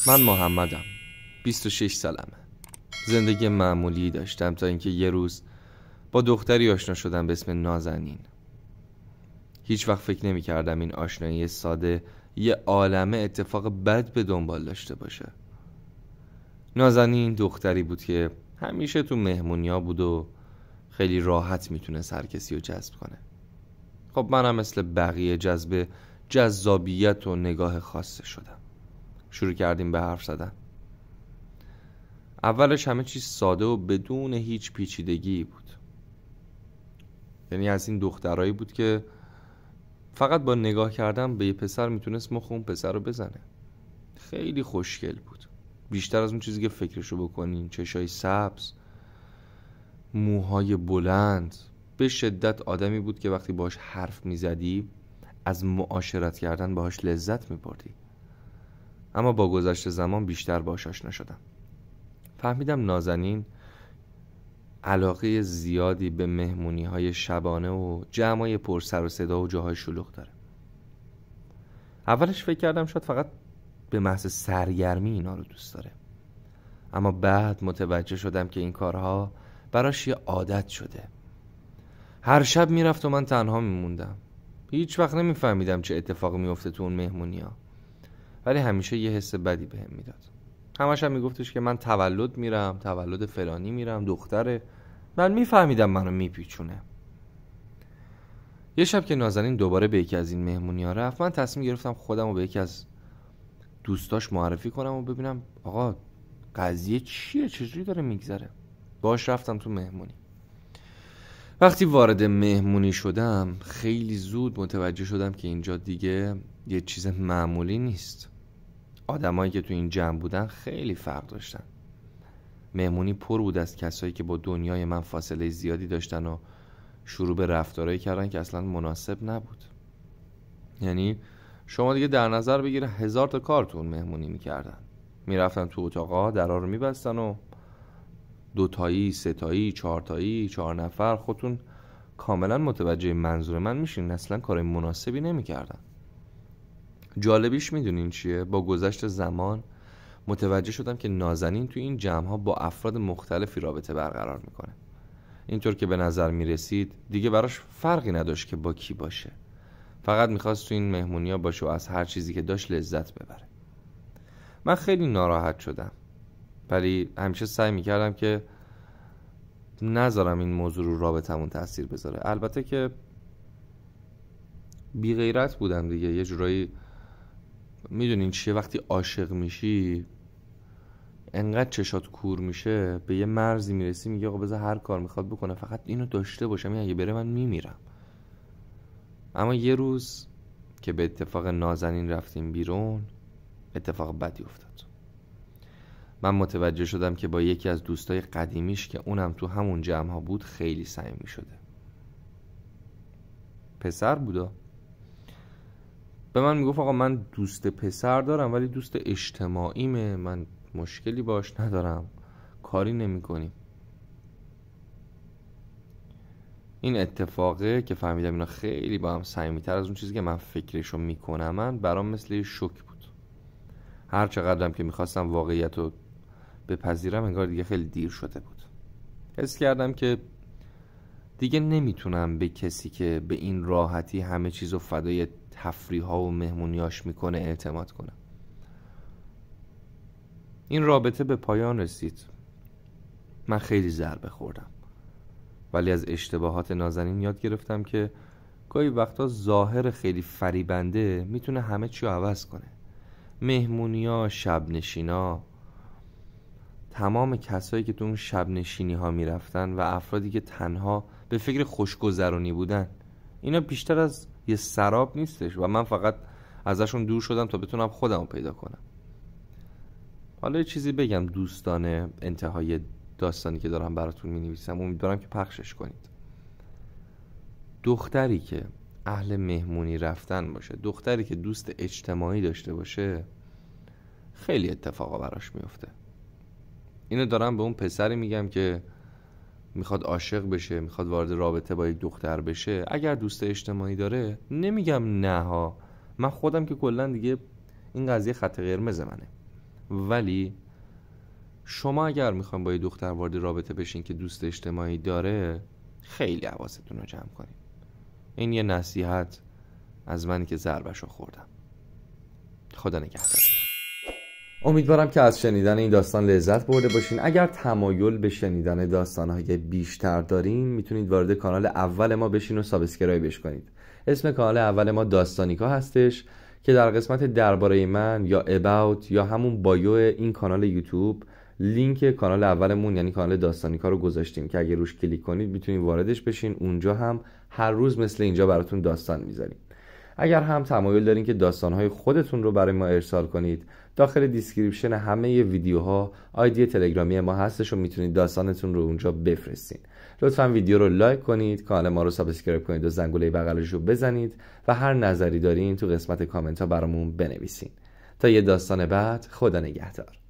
من محمدم. 26 سالمه. زندگی معمولی داشتم تا اینکه یه روز با دختری آشنا شدم به اسم نازنین. هیچ وقت فکر نمی کردم این آشنایی ساده یه عالمه اتفاق بد به دنبال داشته باشه. نازنین دختری بود که همیشه تو مهمونیا بود و خیلی راحت میتونه هر کسی رو جذب کنه. خب منم مثل بقیه جذب جذابیت و نگاه خاصه شدم. شروع کردیم به حرف زدن. اولش همه چیز ساده و بدون هیچ پیچیدگی بود. یعنی از این دخترایی بود که فقط با نگاه کردن به یه پسر میتونست مخ اون پسر رو بزنه. خیلی خوشگل بود، بیشتر از اون چیزی که فکرشو بکنین. چشای سبز، موهای بلند، به شدت آدمی بود که وقتی باش حرف میزدی از معاشرت کردن باهاش لذت میبردی. اما با گذشت زمان بیشتر باهاش آشنا شدم. فهمیدم نازنین علاقه زیادی به مهمونی های شبانه و جمعای پر سر و صدا و جاهای شلوغ داره. اولش فکر کردم شاید فقط به محض سرگرمی اینا رو دوست داره، اما بعد متوجه شدم که این کارها براش یه عادت شده. هر شب میرفت و من تنها میموندم. هیچ وقت نمیفهمیدم چه اتفاقی میفته تو اون مهمونی ها، ولی همیشه یه حس بدی بهم میداد. همش هم میگفتش که من تولد میرم، تولد فلانی میرم، دختره. من میفهمیدم منو میپیچونه. یه شب که نازنین دوباره به یکی از این مهمونی ها رفت، من تصمیم گرفتم خودم رو به یکی از دوستاش معرفی کنم و ببینم آقا قضیه چیه، چجوری داره میگذره. باش رفتم تو مهمونی. وقتی وارد مهمونی شدم خیلی زود متوجه شدم که اینجا دیگه یه چیز معمولی نیست. آدمایی که تو این جمع بودن خیلی فرق داشتن. مهمونی پر بود از کسایی که با دنیای من فاصله زیادی داشتن و شروع به رفتارهایی کردن که اصلا مناسب نبود. یعنی شما دیگه در نظر بگیره 1000 تا کار تو اون مهمونی میکردن. میرفتن تو اتاقا، درا رو میبستن و 2 تایی، 3 تایی، 4 تایی، 4 نفر، خودتون کاملا متوجه منظور من میشین، اصلا کار مناسبی نمیکردن. جالبیش میدونین چیه؟ با گذشت زمان متوجه شدم که نازنین تو این جمع‌ها با افراد مختلفی رابطه برقرار میکنه. اینطور که به نظر میرسید دیگه براش فرقی نداشت که با کی باشه. فقط میخواست تو این مهمونی‌ها باشه و از هر چیزی که داشت لذت ببره. من خیلی ناراحت شدم، ولی همیشه سعی میکردم که نذارم این موضوع رو رابطمون تاثیر بذاره. البته که بی غیرت بودم دیگه. یه جورایی میدونین چیه، وقتی عاشق میشی انقدر چشات کور میشه به یه مرزی میرسی، میگه آقا بذار هر کار میخواد بکنه فقط اینو داشته باشم، اگه بره من میمیرم. اما یه روز که به اتفاق نازنین رفتیم بیرون اتفاق بدی افتاد. من متوجه شدم که با یکی از دوستای قدیمیش که اونم تو همون جمع ها بود خیلی صمیمی شده. پسر بودا. به من میگفت آقا من دوست پسر دارم ولی دوست اجتماعیمه، من مشکلی باش ندارم، کاری نمی کنیم. این اتفاقه که فهمیدم اینا خیلی با هم صمیمی‌تر از اون چیزی که من فکرشو میکنم، من برام مثل یه شوک بود. هر چقدرم که میخواستم واقعیت رو بپذیرم انگار دیگه خیلی دیر شده بود. حس کردم که دیگه نمیتونم به کسی که به این راحتی همه چیزو فدای تفریح‌ها و مهمونیاش میکنه اعتماد کنم. این رابطه به پایان رسید. من خیلی ضربه خوردم، ولی از اشتباهات نازنین یاد گرفتم که گاهی وقتا ظاهر خیلی فریبنده میتونه همه چی رو عوض کنه. مهمونیا، شب نشینا، تمام کسایی که تو اون شب نشینی ها میرفتن و افرادی که تنها به فکر خوشگذرانی بودن، اینا بیشتر از یه سراب نیستش و من فقط ازشون دور شدم تا بتونم خودم رو پیدا کنم. حالا یه چیزی بگم دوستانه، انتهای داستانی که دارم براتون می نویسم، امیدوارم که پخشش کنید. دختری که اهل مهمونی رفتن باشه، دختری که دوست اجتماعی داشته باشه، خیلی اتفاقا براش میفته. اینو دارم به اون پسری میگم که میخواد عاشق بشه، میخواد وارد رابطه با یک دختر بشه. اگر دوست اجتماعی داره، نمیگم نه ها، من خودم که کلا دیگه این قضیه خط قرمز منه، ولی شما اگر میخواین با یه دختر وارد رابطه بشین که دوست اجتماعی داره، خیلی حواستون رو جمع کنین. این یه نصیحت از منی که ضربشو خوردم. خدا نگهدارتون. امیدوارم که از شنیدن این داستان لذت برده باشین. اگر تمایل به شنیدن داستانهای بیشتر دارین، میتونید وارد کانال اول ما بشین و سابسکرایبش کنید. اسم کانال اول ما داستانیکا هستش که در قسمت درباره من یا about یا همون بایو این کانال یوتیوب لینک کانال اولمون یعنی کانال داستانیکا رو گذاشتیم که اگه روش کلیک کنید میتونید واردش بشین. اونجا هم هر روز مثل اینجا براتون داستان میذاریم. اگر هم تمایل دارین که داستانهای خودتون رو برای ما ارسال کنید، داخل دیسکریپشن همه ویدیوها آیدی تلگرامی ما هستش و میتونید داستانتون رو اونجا بفرستین. لطفا ویدیو رو لایک کنید، کانال ما رو سابسکرایب کنید و زنگوله بغلش رو بزنید و هر نظری دارین تو قسمت کامنت ها برامون بنویسین. تا یه داستان بعد، خدا نگهدار.